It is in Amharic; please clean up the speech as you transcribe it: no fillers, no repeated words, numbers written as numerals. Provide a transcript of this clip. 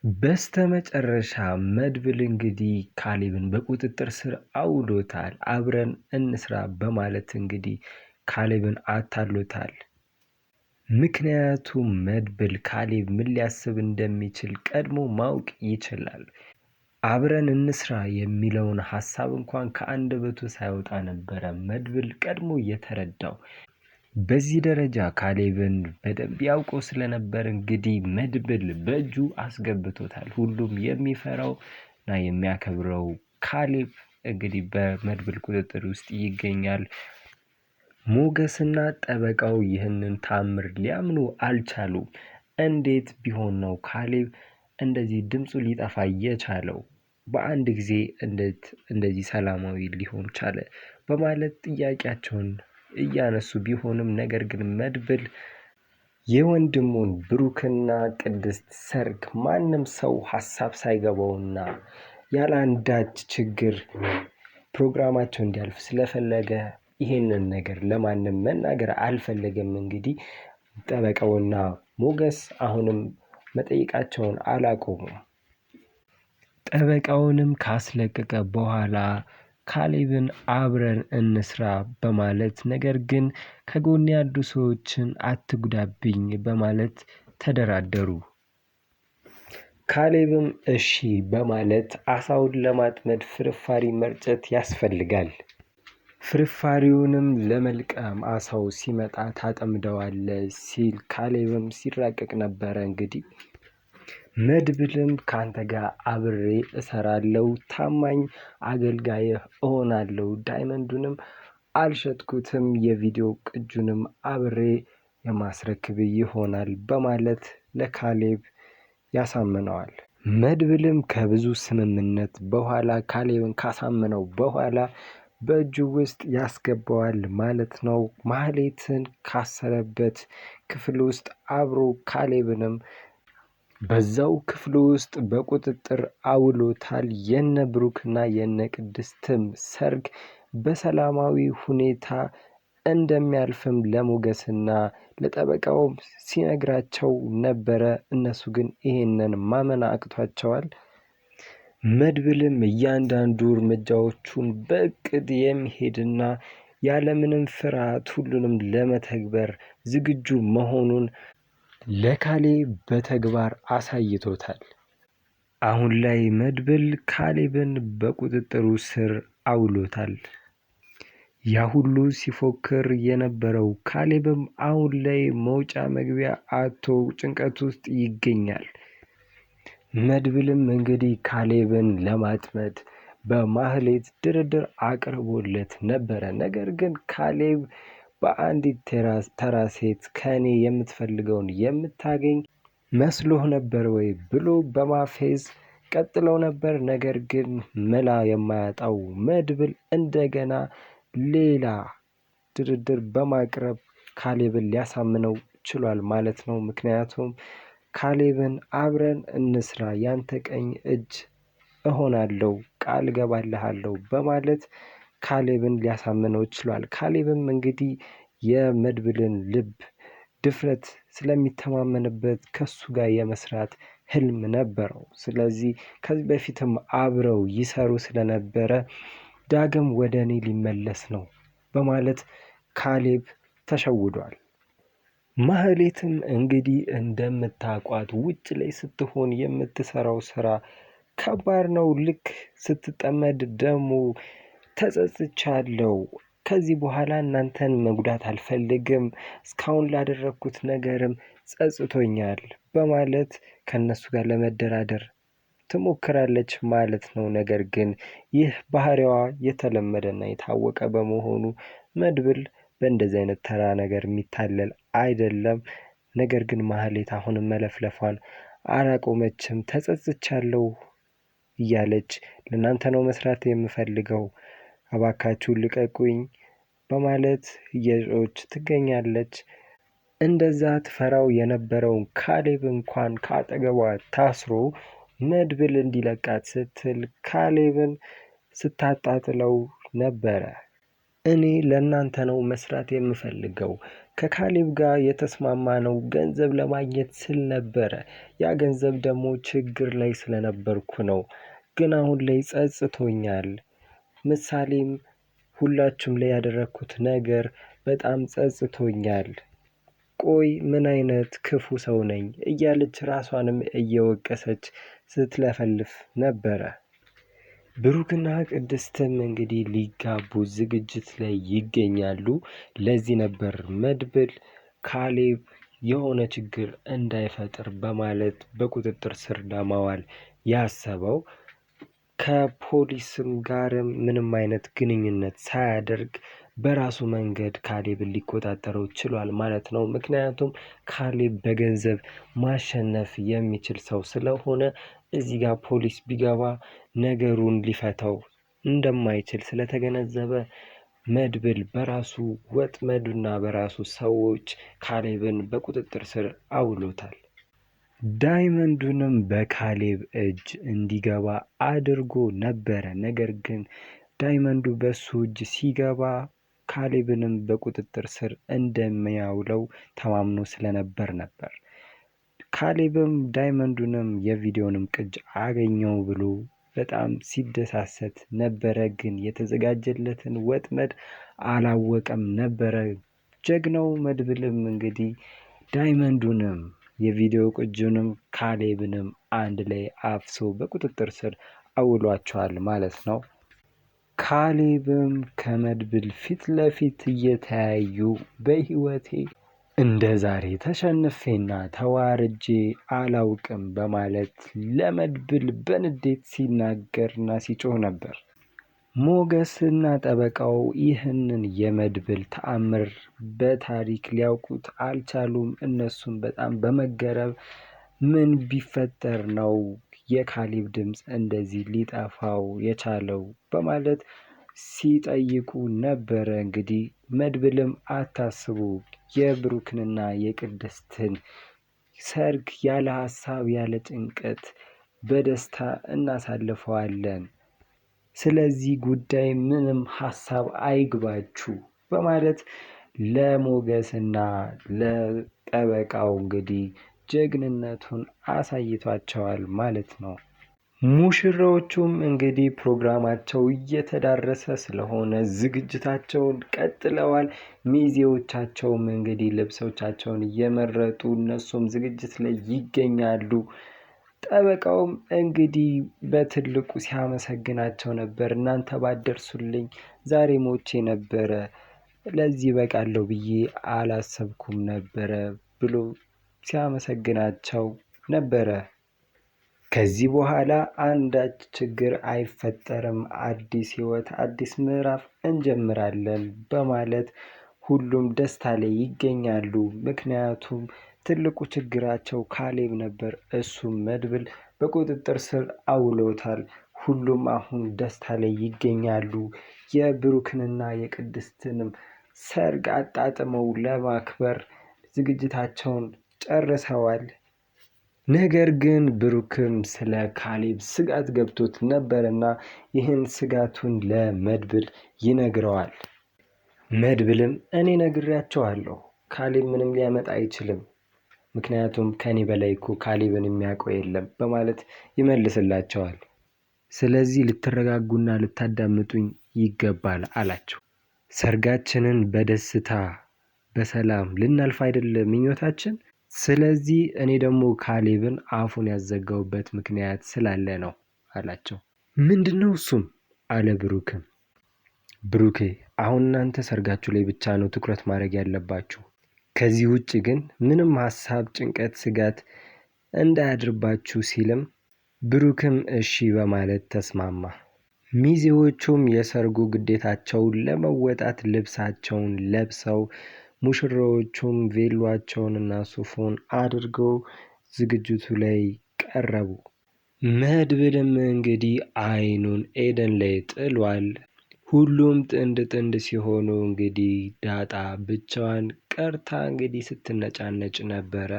በስተመጨረሻ መድብል እንግዲህ ካሌብን በቁጥጥር ስር አውሎታል። አብረን እንስራ በማለት እንግዲህ ካሌብን አታሎታል። ምክንያቱም መድብል ካሌብ ምን ሊያስብ እንደሚችል ቀድሞ ማወቅ ይችላል። አብረን እንስራ የሚለውን ሐሳብ እንኳን ከአንደበቱ ሳይወጣ ነበረ መድብል ቀድሞ የተረዳው። በዚህ ደረጃ ካሌብን በደንብ ያውቀው ስለነበር እንግዲህ መድብል በእጁ አስገብቶታል። ሁሉም የሚፈራውና የሚያከብረው ካሌብ እንግዲህ በመድብል ቁጥጥር ውስጥ ይገኛል። ሞገስና ጠበቃው ይህንን ታምር ሊያምኑ አልቻሉም። እንዴት ቢሆን ነው ካሌብ እንደዚህ ድምፁ ሊጠፋ የቻለው? በአንድ ጊዜ እንዴት እንደዚህ ሰላማዊ ሊሆን ቻለ? በማለት ጥያቄያቸውን እያነሱ ቢሆንም ነገር ግን መድብል የወንድሙን ብሩክና ቅድስት ሰርግ ማንም ሰው ሐሳብ ሳይገባውና ያላንዳች ችግር ፕሮግራማቸው እንዲያልፍ ስለፈለገ ይሄንን ነገር ለማንም መናገር አልፈለገም። እንግዲህ ጠበቃውና ሞገስ አሁንም መጠየቃቸውን አላቆሙም። ጠበቃውንም ካስለቀቀ በኋላ ካሌብን አብረን እንስራ በማለት ነገር ግን ከጎን ያሉ ሰዎችን አትጉዳብኝ በማለት ተደራደሩ። ካሌብም እሺ በማለት አሳውን ለማጥመድ ፍርፋሪ መርጨት ያስፈልጋል። ፍርፋሪውንም ለመልቀም አሳው ሲመጣ ታጠምደዋለህ ሲል ካሌብም ሲራቀቅ ነበረ። እንግዲህ መድብልም ካንተ ጋር አብሬ እሰራለሁ፣ ታማኝ አገልጋይህ እሆናለሁ፣ ዳይመንዱንም አልሸጥኩትም፣ የቪዲዮ ቅጁንም አብሬ የማስረክብ ይሆናል በማለት ለካሌብ ያሳምነዋል። መድብልም ከብዙ ስምምነት በኋላ ካሌብን ካሳመነው በኋላ በእጁ ውስጥ ያስገባዋል ማለት ነው። ማህሌትን ካሰረበት ክፍል ውስጥ አብሮ ካሌብንም በዛው ክፍል ውስጥ በቁጥጥር አውሎታል። የነ ብሩክና የነ ቅድስትም ሰርግ በሰላማዊ ሁኔታ እንደሚያልፍም ለሞገስና ለጠበቃውም ሲነግራቸው ነበረ። እነሱ ግን ይሄንን ማመን አቅቷቸዋል። መድብልም እያንዳንዱ እርምጃዎቹን በእቅድ የሚሄድና ያለምንም ፍርሃት ሁሉንም ለመተግበር ዝግጁ መሆኑን ለካሌብ በተግባር አሳይቶታል። አሁን ላይ መድብል ካሌብን በቁጥጥሩ ስር አውሎታል። ያ ሁሉ ሲፎክር የነበረው ካሌብም አሁን ላይ መውጫ መግቢያ አጥቶ ጭንቀት ውስጥ ይገኛል። መድብልም እንግዲህ ካሌብን ለማጥመድ በማህሌት ድርድር አቅርቦለት ነበረ። ነገር ግን ካሌብ በአንዲት ተራ ሴት ከኔ የምትፈልገውን የምታገኝ መስሎህ ነበር ወይ ብሎ በማፌዝ ቀጥለው ነበር። ነገር ግን መላ የማያጣው መድብል እንደገና ሌላ ድርድር በማቅረብ ካሌብን ሊያሳምነው ችሏል ማለት ነው። ምክንያቱም ካሌብን አብረን እንስራ፣ ያንተ ቀኝ እጅ እሆናለሁ፣ ቃል እገባልሃለሁ በማለት ካሌብን ሊያሳምነው ችሏል። ካሌብም እንግዲህ የመድብልን ልብ ድፍረት ስለሚተማመንበት ከሱ ጋር የመስራት ህልም ነበረው። ስለዚህ ከዚህ በፊትም አብረው ይሰሩ ስለነበረ ዳግም ወደ እኔ ሊመለስ ነው በማለት ካሌብ ተሸውዷል። ማህሌትም እንግዲህ እንደምታውቋት ውጭ ላይ ስትሆን የምትሰራው ስራ ከባድ ነው። ልክ ስትጠመድ ደግሞ ተጸጽቻለሁ፣ ከዚህ በኋላ እናንተን መጉዳት አልፈልግም፣ እስካሁን ላደረግኩት ነገርም ጸጽቶኛል በማለት ከነሱ ጋር ለመደራደር ትሞክራለች ማለት ነው። ነገር ግን ይህ ባህሪዋ የተለመደና የታወቀ በመሆኑ መድብል በእንደዚህ አይነት ተራ ነገር የሚታለል አይደለም። ነገር ግን ማህሌት አሁንም መለፍለፏን አላቆመችም። ተጸጽቻለሁ እያለች ለእናንተ ነው መስራት የምፈልገው፣ እባካችሁ ልቀቁኝ በማለት እየጮኸች ትገኛለች። እንደዛ ትፈራው የነበረውን ካሌብ እንኳን ከአጠገቧ ታስሮ መድብል እንዲለቃት ስትል ካሌብን ስታጣጥለው ነበረ። እኔ ለእናንተ ነው መስራት የምፈልገው። ከካሌብ ጋር የተስማማነው ገንዘብ ለማግኘት ስል ነበረ። ያ ገንዘብ ደግሞ ችግር ላይ ስለነበርኩ ነው። ግን አሁን ላይ ጸጽቶኛል። ምሳሌም ሁላችሁም ላይ ያደረኩት ነገር በጣም ጸጽቶኛል። ቆይ ምን አይነት ክፉ ሰው ነኝ እያለች ራሷንም እየወቀሰች ስትለፈልፍ ነበረ። ብሩክና ቅድስትም እንግዲህ ሊጋቡ ዝግጅት ላይ ይገኛሉ። ለዚህ ነበር መድብል ካሌብ የሆነ ችግር እንዳይፈጥር በማለት በቁጥጥር ስር ለማዋል ያሰበው። ከፖሊስም ጋርም ምንም አይነት ግንኙነት ሳያደርግ በራሱ መንገድ ካሌብን ሊቆጣጠረው ችሏል ማለት ነው። ምክንያቱም ካሌብ በገንዘብ ማሸነፍ የሚችል ሰው ስለሆነ እዚህ ጋር ፖሊስ ቢገባ ነገሩን ሊፈታው እንደማይችል ስለተገነዘበ መድብል በራሱ ወጥመዱና በራሱ ሰዎች ካሌብን በቁጥጥር ስር አውሎታል። ዳይመንዱንም በካሌብ እጅ እንዲገባ አድርጎ ነበረ። ነገር ግን ዳይመንዱ በሱ እጅ ሲገባ ካሌብንም በቁጥጥር ስር እንደሚያውለው ተማምኖ ስለነበር ነበር። ካሌብም ዳይመንዱንም የቪዲዮንም ቅጅ አገኘው ብሎ በጣም ሲደሳሰት ነበረ። ግን የተዘጋጀለትን ወጥመድ አላወቀም ነበረ። ጀግናው መድብልም እንግዲህ ዳይመንዱንም የቪዲዮ ቅጁንም ካሌብንም አንድ ላይ አፍሶ በቁጥጥር ስር አውሏቸዋል ማለት ነው። ካሌብም ከመድብል ፊት ለፊት እየተያዩ በህይወቴ እንደ ዛሬ ተሸንፌና ተዋርጄ አላውቅም በማለት ለመድብል በንዴት ሲናገርና ሲጮህ ነበር። ሞገስና ጠበቃው ይህንን የመድብል ተአምር በታሪክ ሊያውቁት አልቻሉም። እነሱም በጣም በመገረም ምን ቢፈጠር ነው የካሌብ ድምፅ እንደዚህ ሊጠፋው የቻለው በማለት ሲጠይቁ ነበረ። እንግዲህ መድብልም አታስቡ፣ የብሩክንና የቅድስትን ሰርግ ያለ ሀሳብ ያለ ጭንቀት በደስታ እናሳልፈዋለን። ስለዚህ ጉዳይ ምንም ሀሳብ አይግባችሁ በማለት ለሞገስና ለጠበቃው እንግዲህ ጀግንነቱን አሳይቷቸዋል ማለት ነው። ሙሽራዎቹም እንግዲህ ፕሮግራማቸው እየተዳረሰ ስለሆነ ዝግጅታቸውን ቀጥለዋል። ሚዜዎቻቸውም እንግዲህ ልብሶቻቸውን እየመረጡ እነሱም ዝግጅት ላይ ይገኛሉ። ጠበቃውም እንግዲህ በትልቁ ሲያመሰግናቸው ነበር። እናንተ ባደርሱልኝ ዛሬ ሞቼ ነበረ፣ ለዚህ በቃለሁ ብዬ አላሰብኩም ነበረ ብሎ ሲያመሰግናቸው ነበረ። ከዚህ በኋላ አንዳች ችግር አይፈጠርም፣ አዲስ ህይወት አዲስ ምዕራፍ እንጀምራለን በማለት ሁሉም ደስታ ላይ ይገኛሉ። ምክንያቱም ትልቁ ችግራቸው ካሌብ ነበር። እሱም መድብል በቁጥጥር ስር አውሎታል። ሁሉም አሁን ደስታ ላይ ይገኛሉ። የብሩክንና የቅድስትንም ሰርግ አጣጥመው ለማክበር ዝግጅታቸውን ጨርሰዋል። ነገር ግን ብሩክም ስለ ካሌብ ስጋት ገብቶት ነበርና ይህን ስጋቱን ለመድብል ይነግረዋል። መድብልም እኔ ነግሬያቸዋለሁ፣ ካሌብ ምንም ሊያመጣ አይችልም፣ ምክንያቱም ከኔ በላይ እኮ ካሌብን የሚያውቀው የለም በማለት ይመልስላቸዋል። ስለዚህ ልትረጋጉና ልታዳምጡኝ ይገባል አላቸው። ሰርጋችንን በደስታ በሰላም ልናልፍ አይደለም ምኞታችን። ስለዚህ እኔ ደግሞ ካሌብን አፉን ያዘጋውበት ምክንያት ስላለ ነው አላቸው። ምንድነው እሱም አለ ብሩክም። ብሩኬ አሁን እናንተ ሰርጋችሁ ላይ ብቻ ነው ትኩረት ማድረግ ያለባችሁ። ከዚህ ውጭ ግን ምንም ሀሳብ፣ ጭንቀት፣ ስጋት እንዳያድርባችሁ ሲልም ብሩክም እሺ በማለት ተስማማ። ሚዜዎቹም የሰርጉ ግዴታቸውን ለመወጣት ልብሳቸውን ለብሰው ሙሽራዎቹም ቬሏቸውንና ሱፉን አድርገው ዝግጅቱ ላይ ቀረቡ። መድብልም እንግዲህ አይኑን ኤደን ላይ ጥሏል። ሁሉም ጥንድ ጥንድ ሲሆኑ እንግዲህ ዳጣ ብቻዋን ቀርታ እንግዲህ ስትነጫነጭ ነበረ።